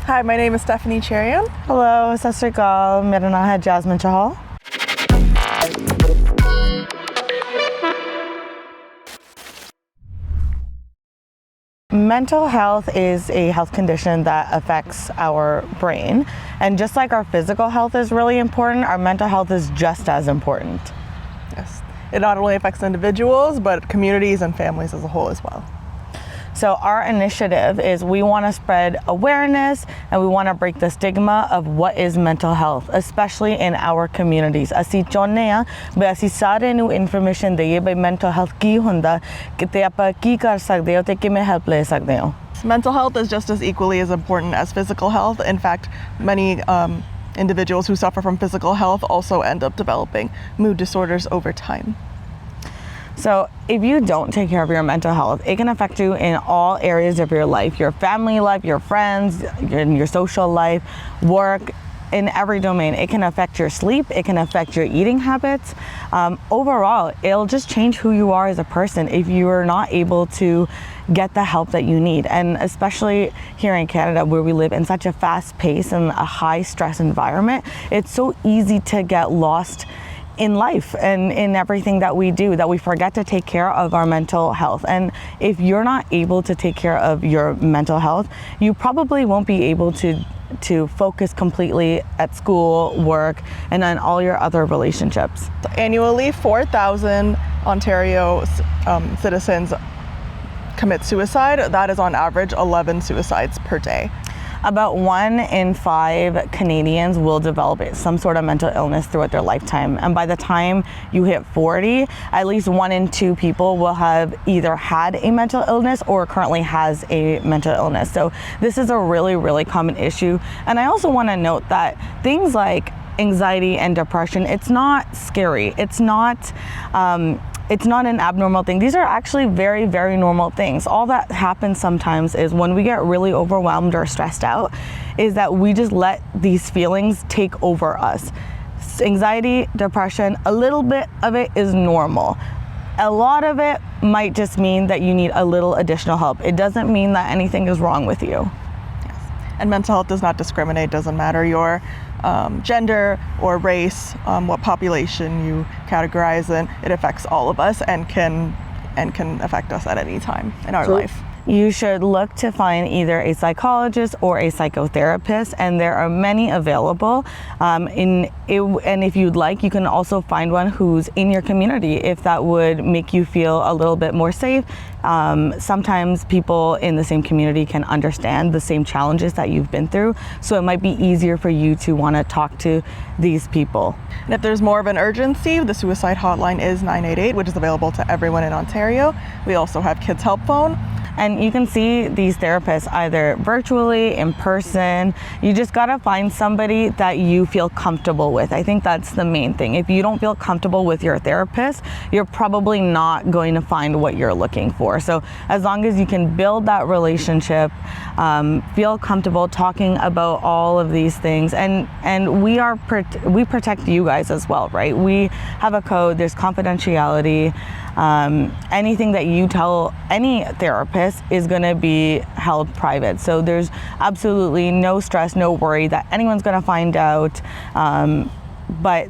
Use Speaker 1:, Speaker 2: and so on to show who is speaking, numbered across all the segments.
Speaker 1: Hi, my name is Stephanie Cherian.
Speaker 2: Hello, Sat Sri Akal. मेरा नाम है Jasmine Chahal. Mental health is a health condition that affects our brain. And just like our physical health is really important, our mental health is just as important.
Speaker 1: Yes. It not only affects individuals, but communities and families as a whole as well.
Speaker 2: So our initiative is we want to spread awareness and we want to break the stigma of what is mental health, especially in our communities. ਅਸੀਂ ਚਾਹੁੰਦੇ ਹਾਂ ਵੀ ਅਸੀਂ ਸਾਰਿਆਂ ਨੂੰ information ਦਈਏ ਵੀ mental health ਕੀ ਹੁੰਦਾ, ਕਿਤੇ ਆਪਾਂ ਕੀ ਕਰ ਸਕਦੇ ਹੋ ਤੇ ਕਿਵੇਂ ਹੈਲਪ ਲੈ ਸਕਦੇ ਹੋ.
Speaker 1: Mental health is just as equally as important as physical health. In fact, many individuals who suffer from physical health also end up developing mood disorders over time.
Speaker 2: So if you don't take care of your mental health, it can affect you in all areas of your life, your family life, your friends, your social life, work, in every domain. It can affect your sleep. It can affect your eating habits. Overall, it'll just change who you are as a person if you are not able to get the help that you need. And especially here in Canada, where we live in such a fast pace and a high stress environment, it's so easy to get lost in life and in everything that we do, that we forget to take care of our mental health. And if you're not able to take care of your mental health, you probably won't be able to focus completely at school, work, and on all your other relationships.
Speaker 1: Annually, 4,000 Ontario citizens commit suicide. That is on average 11 suicides per day.
Speaker 2: About 1 in 5 Canadians will develop some sort of mental illness throughout their lifetime. And by the time you hit 40, at least 1 in 2 people will have either had a mental illness or currently has a mental illness. So this is a really, really common issue. And I also want to note that things like anxiety and depression, it's not scary. It's not an abnormal thing. These are actually very, very normal things. All that happens sometimes is when we get really overwhelmed or stressed out, is that we just let these feelings take over us. Anxiety, depression, a little bit of it is normal. A lot of it might just mean that you need a little additional help. It doesn't mean that anything is wrong with you.
Speaker 1: Yes. And mental health does not discriminate. Doesn't matter your gender or race, what population you categorize in. It affects all of us and can affect us at any time in our life.
Speaker 2: You should look to find either a psychologist or a psychotherapist, and there are many available. And if you'd like, you can also find one who's in your community if that would make you feel a little bit more safe. Sometimes people in the same community can understand the same challenges that you've been through, so it might be easier for you to want to talk to these people.
Speaker 1: And if there's more of an urgency, the suicide hotline is 988, which is available to everyone in Ontario. We also have Kids Help Phone.
Speaker 2: And you can see these therapists either virtually, in person. You just gotta find somebody that you feel comfortable with. I think that's the main thing. If you don't feel comfortable with your therapist, you're probably not going to find what you're looking for. So as long as you can build that relationship, feel comfortable talking about all of these things, and we protect you guys as well, right? We have a code, there's confidentiality. Anything that you tell any therapist is going to be held private. So there's absolutely no stress, no worry that anyone's going to find out. But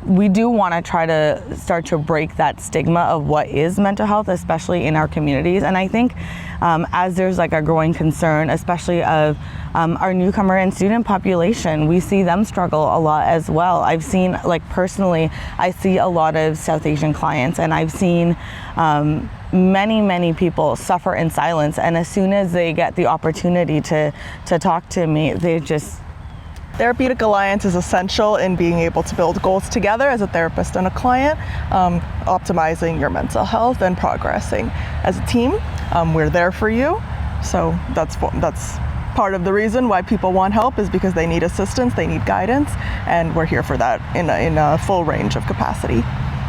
Speaker 2: we do want to try to start to break that stigma of what is mental health, especially in our communities. And I think as there's like a growing concern, especially of our newcomer and student population, we see them struggle a lot as well. I've seen, like personally, I see a lot of South Asian clients, and I've seen many people suffer in silence. And as soon as they get the opportunity to talk to me, they just...
Speaker 1: Therapeutic Alliance is essential in being able to build goals together as a therapist and a client, optimizing your mental health and progressing as a team. We're there for you. So that's part of the reason why people want help, is because they need assistance, they need guidance, and we're here for that in a full range of capacity.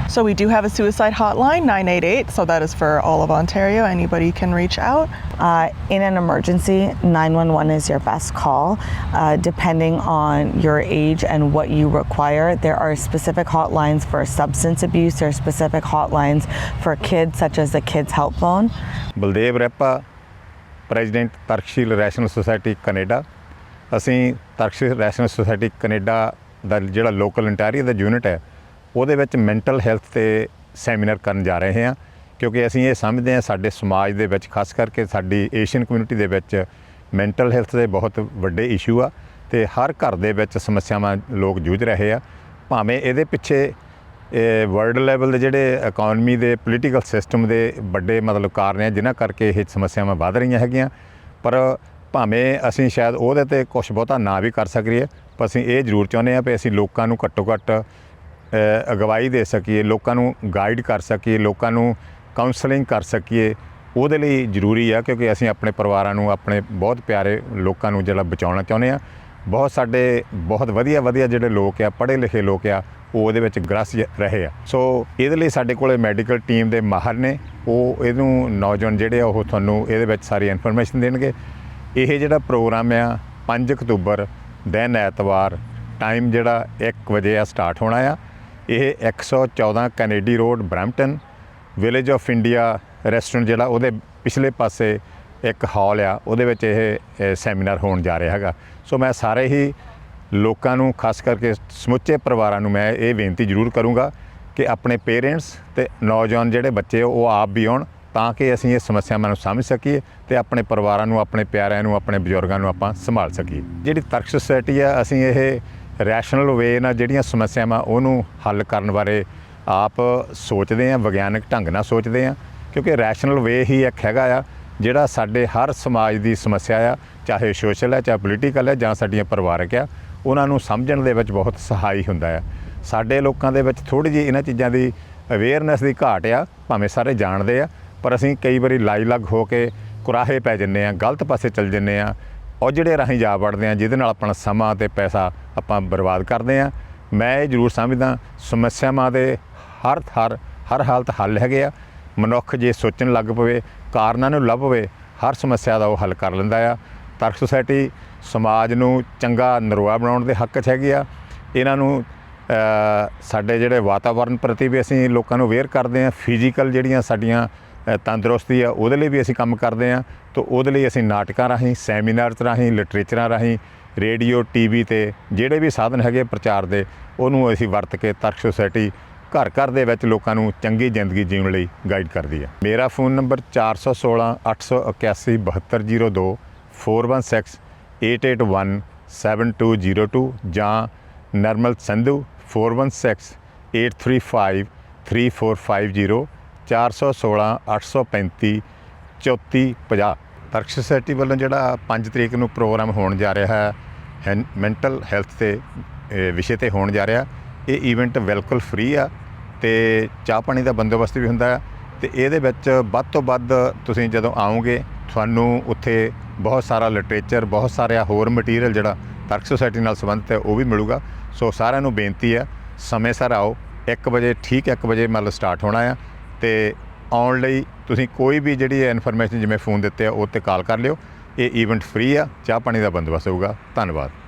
Speaker 1: So we do have a suicide hotline, 988, so that is for all of Ontario. Anybody can reach out.
Speaker 2: In an emergency, 911 is your best call. Depending on your age and what you require, there are specific hotlines for substance abuse. There are specific hotlines for kids, such as the Kids Help Phone.
Speaker 3: Baldev Repa, President, Tarkshil Rational Society, Canada. ਅਸੀਂ ਤਰਕਸ਼ੀਲ rational society Canada ਦਾ ਜਿਹੜਾ local ਇੰਟਾਰੀਆ ਦਾ unit ਹੈ ਉਹਦੇ ਵਿੱਚ mental health ਤੇ seminar ਕਰਨ ਜਾ ਰਹੇ ਹਾਂ, ਕਿਉਂਕਿ ਅਸੀਂ ਇਹ ਸਮਝਦੇ ਹਾਂ ਸਾਡੇ ਸਮਾਜ ਦੇ ਵਿੱਚ, ਖਾਸ ਕਰਕੇ ਸਾਡੀ ਏਸ਼ੀਅਨ ਕਮਿਊਨਿਟੀ ਦੇ ਵਿੱਚ ਮੈਂਟਲ ਹੈਲਥ ਦੇ ਬਹੁਤ ਵੱਡੇ ਇਸ਼ੂ ਆ ਤੇ ਹਰ ਘਰ ਦੇ ਵਿੱਚ ਸਮੱਸਿਆਵਾਂ ਲੋਕ ਜੂਝ ਰਹੇ ਆ। ਭਾਵੇਂ ਇਹਦੇ ਪਿੱਛੇ ਵਰਲਡ ਲੈਵਲ ਦੇ ਜਿਹੜੇ ਇਕਨੋਮੀ ਦੇ ਪੋਲੀਟੀਕਲ ਸਿਸਟਮ ਦੇ ਵੱਡੇ ਮਤਲਬ ਕਾਰਨ ਆ ਜਿਨ੍ਹਾਂ ਕਰਕੇ ਇਹ ਸਮੱਸਿਆਵਾਂ ਵੱਧ ਰਹੀਆਂ ਹੈਗੀਆਂ, ਪਰ ਭਾਵੇਂ ਅਸੀਂ ਸ਼ਾਇਦ ਉਹਦੇ ਤੇ ਕੁਛ ਬਹੁਤਾ ਨਾ ਵੀ ਕਰ ਸਕੀਏ, ਪਰ ਅਸੀਂ ਇਹ ਜ਼ਰੂਰ ਚਾਹੁੰਦੇ ਹਾਂ ਵੀ ਅਸੀਂ ਲੋਕਾਂ ਨੂੰ ਘੱਟੋ ਘੱਟ ਅਗਵਾਈ ਦੇ ਸਕੀਏ, ਲੋਕਾਂ ਨੂੰ ਗਾਈਡ ਕਰ ਸਕੀਏ, ਲੋਕਾਂ ਨੂੰ ਕਾਉਂਸਲਿੰਗ ਕਰ ਸਕੀਏ। ਉਹਦੇ ਲਈ ਜ਼ਰੂਰੀ ਆ, ਕਿਉਂਕਿ ਅਸੀਂ ਆਪਣੇ ਪਰਿਵਾਰਾਂ ਨੂੰ, ਆਪਣੇ ਬਹੁਤ ਪਿਆਰੇ ਲੋਕਾਂ ਨੂੰ ਜਿਹੜਾ ਬਚਾਉਣਾ ਚਾਹੁੰਦੇ ਹਾਂ। ਬਹੁਤ ਸਾਡੇ ਬਹੁਤ ਵਧੀਆ ਜਿਹੜੇ ਲੋਕ ਆ, ਪੜ੍ਹੇ ਲਿਖੇ ਲੋਕ ਆ, ਉਹ ਉਹਦੇ ਵਿੱਚ ਗ੍ਰਸ ਰਹੇ ਆ। ਸੋ ਇਹਦੇ ਲਈ ਸਾਡੇ ਕੋਲ ਮੈਡੀਕਲ ਟੀਮ ਦੇ ਮਾਹਰ ਨੇ, ਉਹ ਇਹਨੂੰ ਨੌਜਵਾਨ ਜਿਹੜੇ ਆ ਉਹ ਤੁਹਾਨੂੰ ਇਹਦੇ ਵਿੱਚ ਸਾਰੀ ਇਨਫੋਰਮੇਸ਼ਨ ਦੇਣਗੇ। ਇਹ ਜਿਹੜਾ ਪ੍ਰੋਗਰਾਮ ਆ 5 ਅਕਤੂਬਰ ਦਿਨ ਐਤਵਾਰ, ਟਾਈਮ ਜਿਹੜਾ 1 ਵਜੇ ਆ ਸਟਾਰਟ ਹੋਣਾ ਆ। ਇਹ 114 Kennedy road Brampton, village of India restaurant ਜਿਹੜਾ ਉਹਦੇ ਪਿਛਲੇ ਪਾਸੇ ਇੱਕ ਹਾਲ ਆ, ਉਹਦੇ ਵਿੱਚ ਇਹ ਸੈਮੀਨਾਰ ਹੋਣ ਜਾ ਰਿਹਾ ਹੈਗਾ। ਸੋ ਮੈਂ ਸਾਰੇ ਹੀ ਲੋਕਾਂ ਨੂੰ, ਖਾਸ ਕਰਕੇ ਸਮੁੱਚੇ ਪਰਿਵਾਰਾਂ ਨੂੰ ਮੈਂ ਇਹ ਬੇਨਤੀ ਜ਼ਰੂਰ ਕਰੂੰਗਾ ਕਿ ਆਪਣੇ ਪੇਰੈਂਟਸ ਤੇ ਨੌਜਵਾਨ ਜਿਹੜੇ ਬੱਚੇ ਉਹ ਆਪ ਵੀ ਆਉਣ, ਤਾਂ ਕਿ ਅਸੀਂ ਇਹ ਸਮੱਸਿਆਵਾਂ ਨੂੰ ਸਮਝ ਸਕੀਏ ਤੇ ਆਪਣੇ ਪਰਿਵਾਰਾਂ ਨੂੰ, ਆਪਣੇ ਪਿਆਰਿਆਂ ਨੂੰ, ਆਪਣੇ ਬਜ਼ੁਰਗਾਂ ਨੂੰ ਆਪਾਂ ਸੰਭਾਲ ਸਕੀਏ। ਜਿਹੜੀ ਤਰਕ ਸੁਸਾਇਟੀ ਆ, ਅਸੀਂ ਇਹ ਰੈਸ਼ਨਲ ਵੇ ਨਾਲ ਜਿਹੜੀਆਂ ਸਮੱਸਿਆਵਾਂ ਉਹਨੂੰ ਹੱਲ ਕਰਨ ਬਾਰੇ ਆਪ ਸੋਚਦੇ ਹਾਂ, ਵਿਗਿਆਨਕ ਢੰਗ ਨਾਲ ਸੋਚਦੇ ਹਾਂ, ਕਿਉਂਕਿ ਰੈਸ਼ਨਲ ਵੇ ਹੀ ਇੱਕ ਹੈਗਾ ਆ ਜਿਹੜਾ ਸਾਡੇ ਹਰ ਸਮਾਜ ਦੀ ਸਮੱਸਿਆ ਆ, ਚਾਹੇ ਸੋਸ਼ਲ ਹੈ, ਚਾਹੇ ਪੋਲੀਟੀਕਲ ਹੈ, ਜਾਂ ਸਾਡੀਆਂ ਪਰਿਵਾਰਕ ਆ, ਉਹਨਾਂ ਨੂੰ ਸਮਝਣ ਦੇ ਵਿੱਚ ਬਹੁਤ ਸਹਾਈ ਹੁੰਦਾ ਆ। ਸਾਡੇ ਲੋਕਾਂ ਦੇ ਵਿੱਚ ਥੋੜ੍ਹੀ ਜਿਹੀ ਇਹਨਾਂ ਚੀਜ਼ਾਂ ਦੀ ਅਵੇਅਰਨੈਸ ਦੀ ਘਾਟ ਆ, ਭਾਵੇਂ ਸਾਰੇ ਜਾਣਦੇ ਆ, ਪਰ ਅਸੀਂ ਕਈ ਵਾਰੀ ਲਾਈ ਲੱਗ ਹੋ ਕੇ ਕੁਰਾਹੇ ਪੈ ਜੰਨੇ ਆ, ਗਲਤ ਪਾਸੇ ਚੱਲ ਜੰਨੇ ਆ, ਉਹ ਜਿਹੜੇ ਰਾਹੀਂ ਜਾ ਵੜਦੇ ਆ, ਜਿਹਦੇ ਨਾਲ ਆਪਣਾ ਸਮਾਂ ਤੇ ਪੈਸਾ ਆਪਾਂ ਬਰਬਾਦ ਕਰਦੇ ਆ। ਮੈਂ ਇਹ ਜ਼ਰੂਰ ਸਮਝਦਾ ਸਮੱਸਿਆਵਾਂ ਦੇ ਹਰ ਹਾਲਤ ਹੱਲ ਹੈਗੇ ਆ। ਮਨੁੱਖ ਜੇ ਸੋਚਣ ਲੱਗ ਪਵੇ, ਕਾਰਨਾਂ ਨੂੰ ਲੱਭ ਪਵੇ, ਹਰ ਸਮੱਸਿਆ ਦਾ ਉਹ ਹੱਲ ਕਰ ਲੈਂਦਾ ਆ। ਤਰਕ ਸੁਸਾਇਟੀ ਸਮਾਜ ਨੂੰ ਚੰਗਾ ਨਰੋਆ ਬਣਾਉਣ ਦੇ ਹੱਕ 'ਚ ਹੈਗੀ ਆ। ਇਹਨਾਂ ਨੂੰ ਸਾਡੇ ਜਿਹੜੇ ਵਾਤਾਵਰਨ ਪ੍ਰਤੀ ਵੀ ਅਸੀਂ ਲੋਕਾਂ ਨੂੰ ਅਵੇਅਰ ਕਰਦੇ ਹਾਂ। ਫਿਜ਼ੀਕਲ ਜਿਹੜੀਆਂ ਸਾਡੀਆਂ ਤੰਦਰੁਸਤੀ ਆ, ਉਹਦੇ ਲਈ ਵੀ ਅਸੀਂ ਕੰਮ ਕਰਦੇ ਹਾਂ। ਤਾਂ ਉਹਦੇ ਲਈ ਅਸੀਂ ਨਾਟਕਾਂ ਰਾਹੀਂ, ਸੈਮੀਨਾਰਸ ਰਾਹੀਂ, ਲਿਟਰੇਚਰਾਂ ਰਾਹੀਂ, ਰੇਡੀਓ, TV 'ਤੇ ਜਿਹੜੇ ਵੀ ਸਾਧਨ ਹੈਗੇ ਪ੍ਰਚਾਰ ਦੇ, ਉਹਨੂੰ ਅਸੀਂ ਵਰਤ ਕੇ ਤਰਕ ਸੁਸਾਇਟੀ ਘਰ ਦੇ ਵਿੱਚ ਲੋਕਾਂ ਨੂੰ ਚੰਗੀ ਜ਼ਿੰਦਗੀ ਜਿਉਣ ਲਈ ਗਾਈਡ ਕਰਦੀ ਹੈ। ਮੇਰਾ ਫ਼ੋਨ ਨੰਬਰ 416 881 7202, 416 881 7202 ਜਾਂ ਨਰਮਲ ਸੰਧੂ 416 835 3450, 416 835 3450। ਤਰਕ ਸੁਸਾਇਟੀ ਵੱਲੋਂ ਜਿਹੜਾ 5 ਤਰੀਕ ਨੂੰ ਪ੍ਰੋਗਰਾਮ ਹੋਣ ਜਾ ਰਿਹਾ ਹੈ ਮੈਂਟਲ ਹੈਲਥ ਤੇ ਵਿਸ਼ੇ 'ਤੇ ਹੋਣ ਜਾ ਰਿਹਾ। ਇਹ ਈਵੈਂਟ ਬਿਲਕੁਲ ਫ੍ਰੀ ਆ ਤੇ ਚਾਹ ਪਾਣੀ ਦਾ ਬੰਦੋਬਸਤ ਵੀ ਹੁੰਦਾ ਆ। ਤੇ ਇਹਦੇ ਵਿੱਚ ਵੱਧ ਤੋਂ ਵੱਧ ਤੁਸੀਂ ਜਦੋਂ ਆਓਗੇ, ਤੁਹਾਨੂੰ ਉੱਥੇ ਬਹੁਤ ਸਾਰਾ ਲਿਟਰੇਚਰ, ਬਹੁਤ ਸਾਰਾ ਹੋਰ ਮਟੀਰੀਅਲ ਜਿਹੜਾ ਤਰਕ ਸੁਸਾਇਟੀ ਨਾਲ ਸੰਬੰਧਿਤ ਹੈ ਉਹ ਵੀ ਮਿਲੂਗਾ। ਸੋ ਸਾਰਿਆਂ ਨੂੰ ਬੇਨਤੀ ਆ, ਸਮੇਂ ਸਿਰ ਆਓ। 1 ਵਜੇ ਠੀਕ 1 ਵਜੇ ਮਤਲਬ ਸਟਾਰਟ ਹੋਣਾ ਆ। ਤੇ ਆਉਣ ਲਈ ਤੁਸੀਂ ਕੋਈ ਵੀ ਜਿਹੜੀ ਇਨਫੋਰਮੇਸ਼ਨ ਜਿਵੇਂ ਫੋਨ ਦਿੱਤੇ ਆ ਉਹ 'ਤੇ ਕਾਲ ਕਰ ਲਿਓ। ਇਹ ਈਵੈਂਟ ਫ੍ਰੀ ਆ, ਚਾਹ ਪਾਣੀ ਦਾ ਬੰਦੋਬਸਤ ਹੋਊਗਾ। ਧੰਨਵਾਦ।